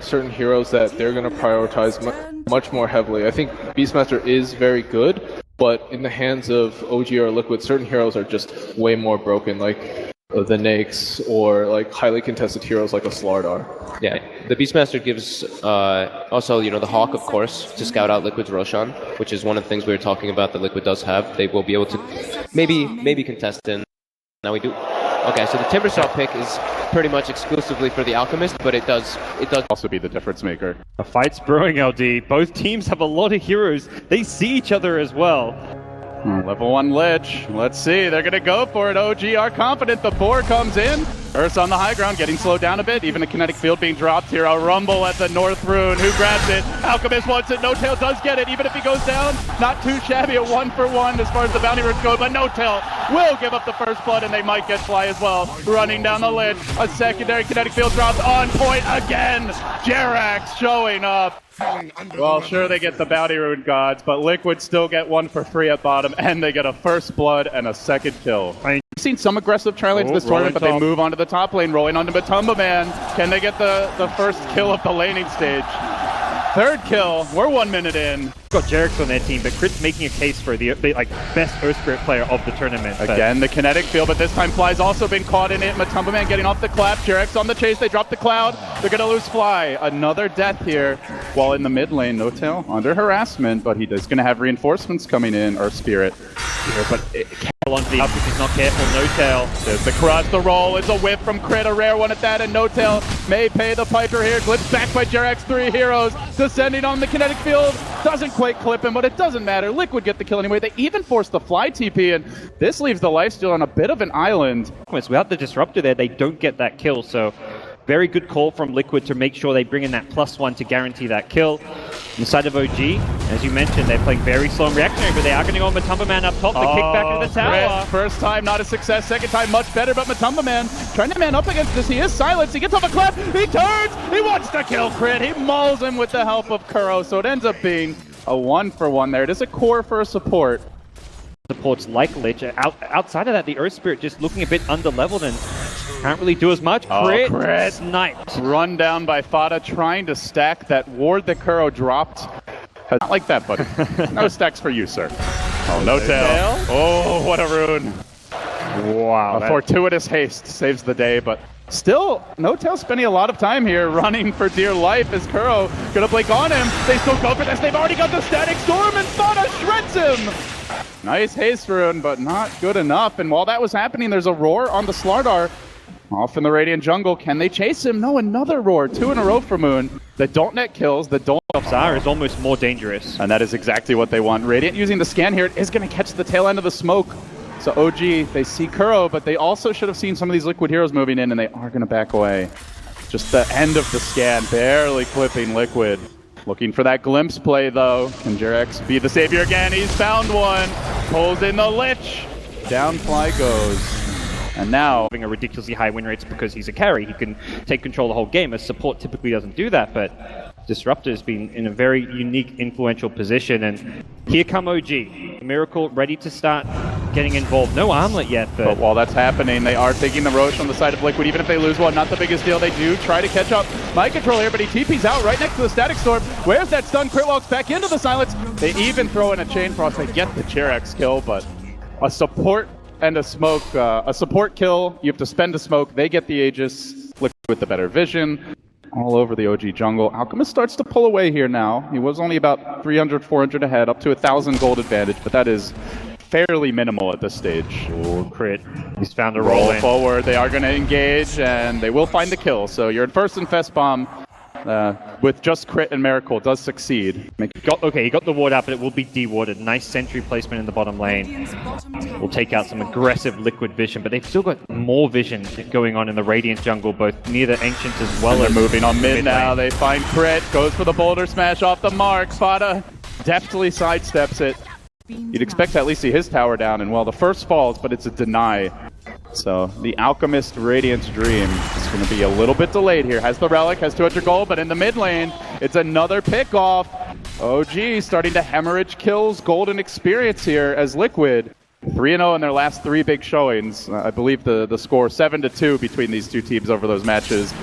certain heroes that they're going to prioritize much more heavily. I think Beastmaster is very good, but in the hands of OG or Liquid, certain heroes are just way more broken, like the Nakes or like highly contested heroes like a Slardar. Yeah, the Beastmaster gives also, the Hawk, of course, to scout out Liquid's Roshan, which is one of the things we were talking about that Liquid does have. They will be able to maybe contest in. Now we do. Okay, so the Timbersaw pick is pretty much exclusively for the Alchemist, but it does also be the difference maker. A fight's brewing, LD. Both teams have a lot of heroes. They see each other as well. Level 1 Lich. Let's see. They're going to go for it. OG are confident. The boar comes in. Earth's on the high ground, getting slowed down a bit. Even a kinetic field being dropped here. A rumble at the North Rune. Who grabs it? Alchemist wants it. NoTail does get it. Even if he goes down, not too shabby. A 1-for-1 as far as the bounty runes go. But NoTail will give up the first blood, and they might get Fly as well. Running down the Lich. A secondary kinetic field dropped on point again. Jerax showing up. Well, sure, they get the bounty rune gods, but Liquid still get one for free at bottom, and they get a first blood and a second kill. We've seen some aggressive tri lanes this tournament, but they move onto the top lane, rolling onto Matumba Man. Can they get the first kill of the laning stage? Third kill. We're 1 minute in. Got Jerax on their team, but Crit's making a case for the best Earth Spirit player of the tournament. Again, the kinetic field, but this time Fly's also been caught in it. Matumba Man getting off the clap. Jerax on the chase. They drop the cloud. They're going to lose Fly. Another death here. While in the mid lane, NoTail under harassment, but he is going to have reinforcements coming in, or Spirit. But onto the up if he's not careful. NoTail. There's the cross, the roll. It's a whip from Crit, a rare one at that, and NoTail may pay the piper here. Glimpsed back by Jerax, 3 heroes. Descending on the kinetic field. Doesn't quite clip him, but it doesn't matter. Liquid get the kill anyway. They even force the Fly TP, and this leaves the lifesteal on a bit of an island. Without the Disruptor there, they don't get that kill, so very good call from Liquid to make sure they bring in that +1 to guarantee that kill. On the side of OG, as you mentioned, they're playing very slow and reactionary, but they are going to go Matumba Man up top. The kick back into the tower. First time, not a success. Second time, much better, but Matumba Man trying to man up against this. He is silenced. He gets off a clap. He turns. He wants to kill Crit. He mauls him with the help of Kuro, so it ends up being a 1-for-1 there. It is a core for a support. Supports like Lich. Outside of that, the Earth Spirit just looking a bit under-leveled and can't really do as much. Crit sniped. Run down by Fada, trying to stack that ward that Kuro dropped. Not like that, buddy. No stacks for you, sir. Oh, NoTail. Oh, what a rune. Wow. A fortuitous haste saves the day, but still, NoTail spending a lot of time here running for dear life as Kuro gonna blink on him. They still go for this. They've already got the static storm, and Fada shreds him. Nice haste rune, but not good enough. And while that was happening, there's a roar on the Slardar. Off in the Radiant jungle. Can they chase him? No, another roar. 2 in a row for Moon. The don't net kills. The don't Zara is almost more dangerous. And that is exactly what they want. Radiant using the scan here is going to catch the tail end of the smoke. So OG, they see Kuro, but they also should have seen some of these Liquid heroes moving in, and they are going to back away. Just the end of the scan, barely clipping Liquid. Looking for that glimpse play, though. Can Jerax be the savior again? He's found one. Pulls in the Lich. Down Fly goes. And now, having a ridiculously high win rates because he's a carry. He can take control of the whole game. A support typically doesn't do that, but Disruptor has been in a very unique, influential position. And here come OG. Miracle ready to start getting involved. No armlet yet, but while that's happening, they are taking the Roche on the side of Liquid. Even if they lose one, not the biggest deal. They do try to catch up. Mind control here, but he TP's out right next to the Static Storm. Where's that stun? Crit walks back into the silence. They even throw in a Chain Frost. They get the Jerax kill, but a support and a smoke, a support kill. You have to spend a smoke. They get the Aegis. Liquid with the better vision. All over the OG jungle. Alchemist starts to pull away here now. He was only about 300, 400 ahead, up to 1,000 gold advantage, but that is fairly minimal at this stage. Ooh, Crit. He's found a roll in. Forward. They are going to engage, and they will find the kill. So you're in first in Fest Bomb. With just Crit and Miracle, does succeed. Okay, he got the ward out, but it will be dewarded. Nice sentry placement in the bottom lane. We'll take out some aggressive Liquid vision, but they've still got more vision going on in the Radiant jungle, both near the Ancients as well as... They're moving on mid now. They find Crit, goes for the Boulder Smash off the mark. Fada deftly sidesteps it. You'd expect to at least see his tower down, and well, the first falls, but it's a deny. So the Alchemist Radiant's Dream is going to be a little bit delayed here. Has the Relic, has 200 gold, but in the mid lane, it's another pick off. OG starting to hemorrhage kills, gold, and experience here as Liquid. 3-0 in their last 3 big showings. I believe the score 7-2 between these two teams over those matches.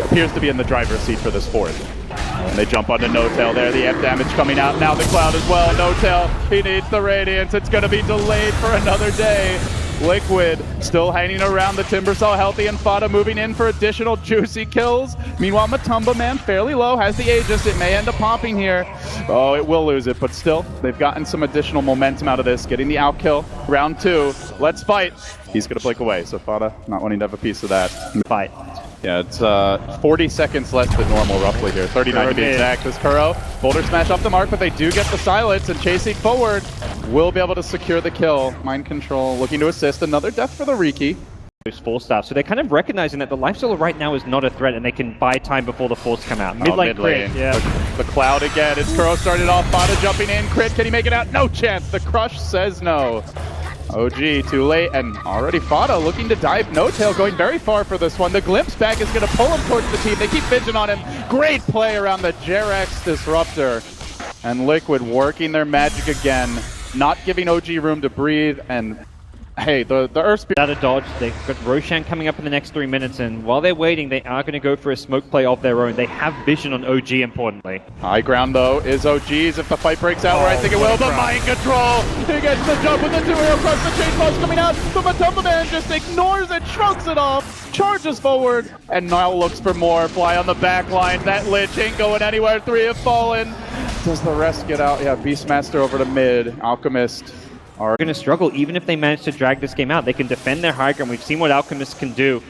appears to be in the driver's seat for this fourth. And they jump onto No-Tail there. The F damage coming out. Now the Cloud as well. No-Tail, he needs the Radiance. It's going to be delayed for another day. Liquid still hanging around. The Timbersaw healthy and Fada moving in for additional juicy kills. Meanwhile, Matumba Man fairly low, has the Aegis. It may end up popping here. Oh, it will lose it, but still, they've gotten some additional momentum out of this, getting the outkill. Round 2, let's fight. He's going to blink away, so Fada not wanting to have a piece of that. Fight. Yeah, it's 40 seconds less than normal roughly here. 39 to be exact. This Kuro, Boulder smash off the mark, but they do get the silence, and chasing forward will be able to secure the kill. Mind control looking to assist. Another death for the Riki. Those Force staff, so they're kind of recognizing that the lifestealer right now is not a threat, and they can buy time before the Force come out. Mid lane crit, yeah. The Cloud again. It's Kuro started off. Fada jumping in. Crit, can he make it out? No chance. The Crush says no. OG too late, and already Fada looking to dive No-Tail, going very far for this one. The Glimpse back is going to pull him towards the team. They keep fidgeting on him. Great play around the Jerax Disruptor. And Liquid working their magic again, not giving OG room to breathe, and hey, the Earth Spirit out of dodge. They've got Roshan coming up in the next 3 minutes, and while they're waiting, they are going to go for a smoke play of their own. They have vision on OG, importantly. High ground, though, is OG's if the fight breaks out, where I think it will. But mind control! He gets the jump with the 2-hero crush. The chainsaws coming out. The Matumba Man just ignores it, shrugs it off, charges forward, and now looks for more. Fly on the back line. That Lich ain't going anywhere. 3 have fallen. Does the rest get out? Yeah, Beastmaster over to mid. Alchemist are going to struggle even if they manage to drag this game out. They can defend their high ground. We've seen what Alchemists can do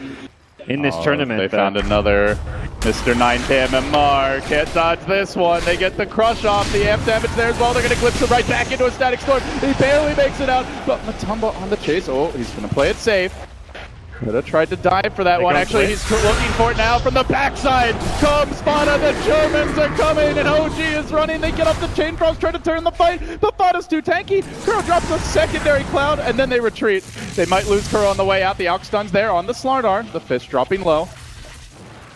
in this tournament. They found another Mr. 9K MMR. Can't dodge this one. They get the crush off. The amp damage there as well. They're going to glimpse it right back into a static storm. He barely makes it out, but Matumba on the chase. Oh, he's going to play it safe. Could have tried to dive for that one. Actually, he's looking for it now from the backside. Comes Fada, the Germans are coming, and OG is running. They get up the Chain Frost, try to turn the fight, but Fada's too tanky. Kuro drops a secondary Cloud, and then they retreat. They might lose Kuro on the way out. The Alch Stun's there on the Slardar. The Fist dropping low.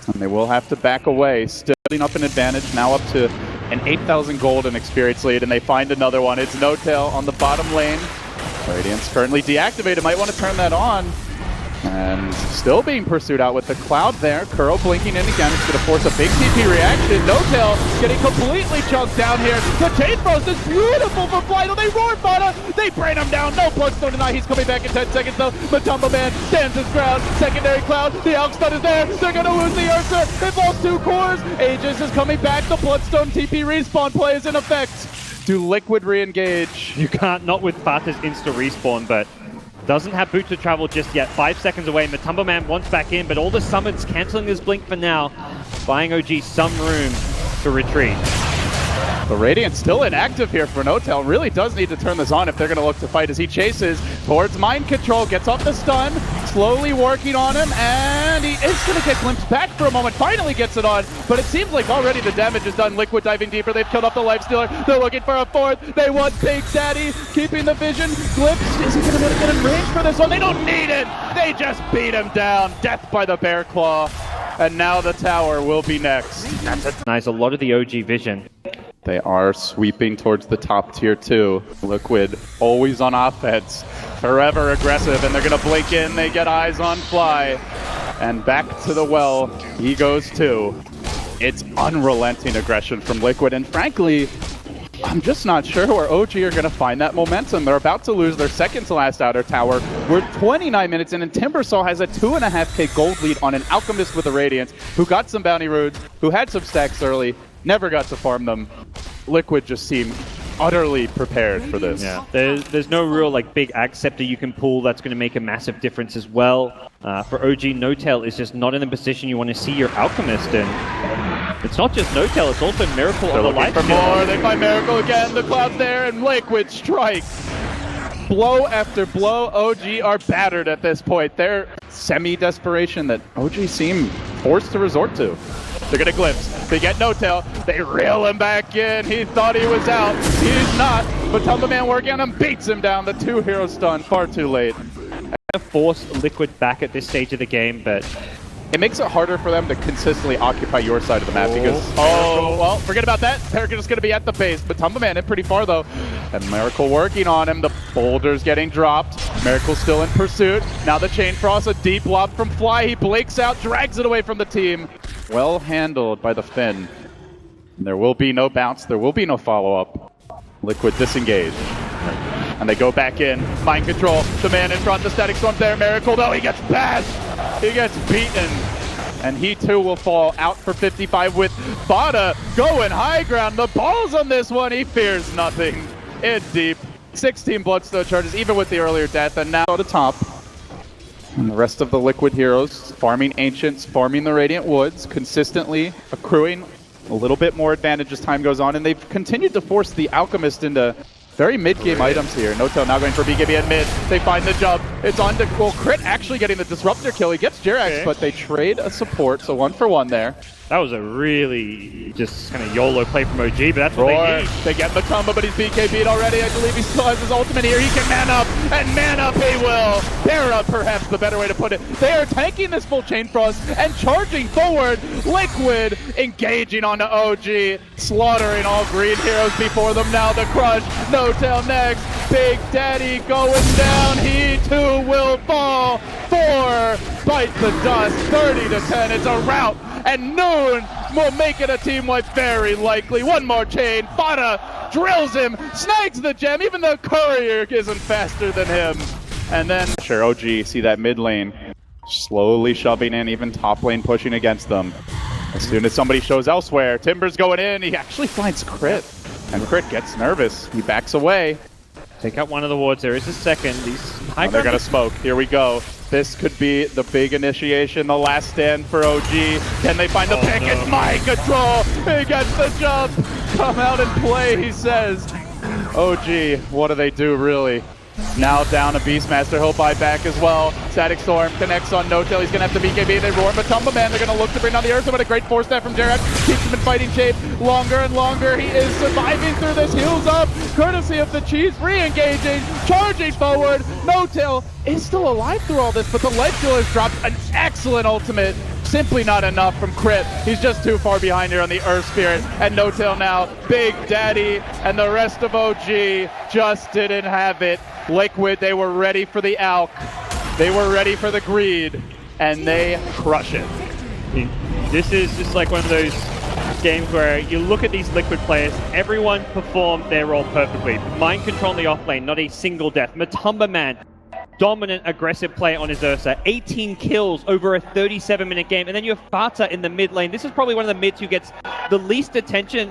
And they will have to back away. Still building up an advantage, now up to an 8,000 gold and experience lead, and they find another one. It's No-Tail on the bottom lane. Radiance currently deactivated. Might want to turn that on. And still being pursued out with the Cloud there. Kuro blinking in again. It's going to force a big TP reaction. No-Tail getting completely chunked down here. The Chain Frost is beautiful for Flight. They roar Fada. They brain him down. No Bloodstone tonight. He's coming back in 10 seconds though. Matumba Man stands his ground. Secondary Cloud. The Alch Stun is there. They're going to lose the Ursa. They've lost 2 cores. Aegis is coming back. The Bloodstone TP respawn play is in effect. Do Liquid re-engage? You can't, not with Fata's insta respawn, but doesn't have boot to travel just yet. 5 seconds away. Matumba Man wants back in, but all the summons canceling his blink for now, buying OG some room to retreat. The Radiant's still inactive here for No-Tail. Really does need to turn this on if they're going to look to fight as he chases towards mind control. Gets off the stun, slowly working on him, and he is going to get glimpsed back for a moment. Finally gets it on, but it seems like already the damage is done. Liquid diving deeper. They've killed off the Lifestealer. They're looking for a fourth. They want Big Daddy, keeping the vision. Glimpse, is he going to get in range for this one? They don't need it. They just beat him down. Death by the Bear Claw. And now the tower will be next. Nice, a lot of the OG vision. They are sweeping towards the top tier 2. Liquid always on offense, forever aggressive, and they're going to blink in. They get eyes on Fly, and back to the well he goes too. It's unrelenting aggression from Liquid, and frankly, I'm just not sure where OG are going to find that momentum. They're about to lose their second to last outer tower. We're 29 minutes in, and Timbersaw has a 2.5k gold lead on an Alchemist with a Radiance, who got some bounty roots, who had some stacks early, never got to farm them. Liquid just seemed utterly prepared for this. Yeah, there's no real like big Ag Scepter you can pull that's going to make a massive difference as well. For OG, No-Tail is just not in the position you want to see your Alchemist in. It's not just No-Tail, it's also Miracle on the life. For more, they find Miracle again. The Cloud's there, and Liquid strikes. Blow after blow, OG are battered at this point. They're semi-desperation that OG seem forced to resort to. They're going to glimpse. They get No-Tail. They reel him back in. He thought he was out. He's not. But Matumba Man working on him, beats him down. The 2-hero stun, far too late. Force Liquid back at this stage of the game, but it makes it harder for them to consistently occupy your side of the map because, well, forget about that. They're just going to be at the base. But Matumba Man in pretty far, though. And Miracle working on him. The boulder's getting dropped. Miracle still in pursuit. Now the Chain Frost, a deep lob from Fly. He blinks out, drags it away from the team. Well handled by the Finn. And there will be no bounce, there will be no follow-up. Liquid disengaged. And they go back in. Mind control. The man in front, the Static Storm there. Miracle though, he gets bashed. He gets beaten. And he too will fall out for 55 with Bada going high ground. The balls on this one, he fears nothing. It's deep. 16 Bloodstone charges, even with the earlier death, and now at the top. And the rest of the Liquid heroes farming Ancients, farming the Radiant Woods, consistently accruing a little bit more advantage as time goes on, and they've continued to force the Alchemist into very mid-game items here. Noto now going for BKB in mid. They find the jump. It's on to Crit actually getting the Disruptor kill. He gets Jirax, but they trade a support, so 1 for 1 there. That was a really just kind of YOLO play from OG, but that's what they need. They get Matumba, but he's BKB'd already. I believe he still has his ultimate here. He can man up, and man up he will. Pair up, perhaps the better way to put it. They are tanking this full Chain Frost and charging forward. Liquid engaging onto OG, slaughtering all green heroes before them. Now the crush. No-Tail next. Big Daddy going down. He too will fall. 4 bite the dust. 30-10. It's a rout. And Noon will make it a team wipe very likely. 1 more chain. Bada drills him, snags the gem. Even the courier isn't faster than him. And then sure, OG see that mid lane slowly shoving in, even top lane pushing against them. As soon as somebody shows elsewhere, Timber's going in. He actually finds Crit. And Crit gets nervous. He backs away. Take out one of the wards. There is a second. They're going to smoke. Here we go. This could be the big initiation, the last stand for OG. Can they find the pick? No. It's Mind Control. He gets the jump. Come out and play, he says. OG, what do they do, really? Now down a Beastmaster, he'll buy back as well. Static Storm connects on No-Tail, he's going to have to BKB, they roar Matumba Man, they're going to look to bring down the Earth, but a great force step from Jared, keeps him in fighting shape longer and longer. He is surviving through this, heals up, courtesy of the Chiefs, re-engaging, charging forward. No-Tail is still alive through all this, but the Ledge Dealer has dropped an excellent ultimate. Simply not enough from Crit. He's just too far behind here on the Earth Spirit. And No-Tail now, Big Daddy, and the rest of OG just didn't have it. Liquid, they were ready for the Alk. They were ready for the greed, and they crush it. This is just like one of those games where you look at these Liquid players, everyone performed their role perfectly. Mind Control in the off lane, not a single death. Matumba Man, dominant, aggressive play on his Ursa. 18 kills over a 37-minute game. And then you have Fata in the mid lane. This is probably one of the mids who gets the least attention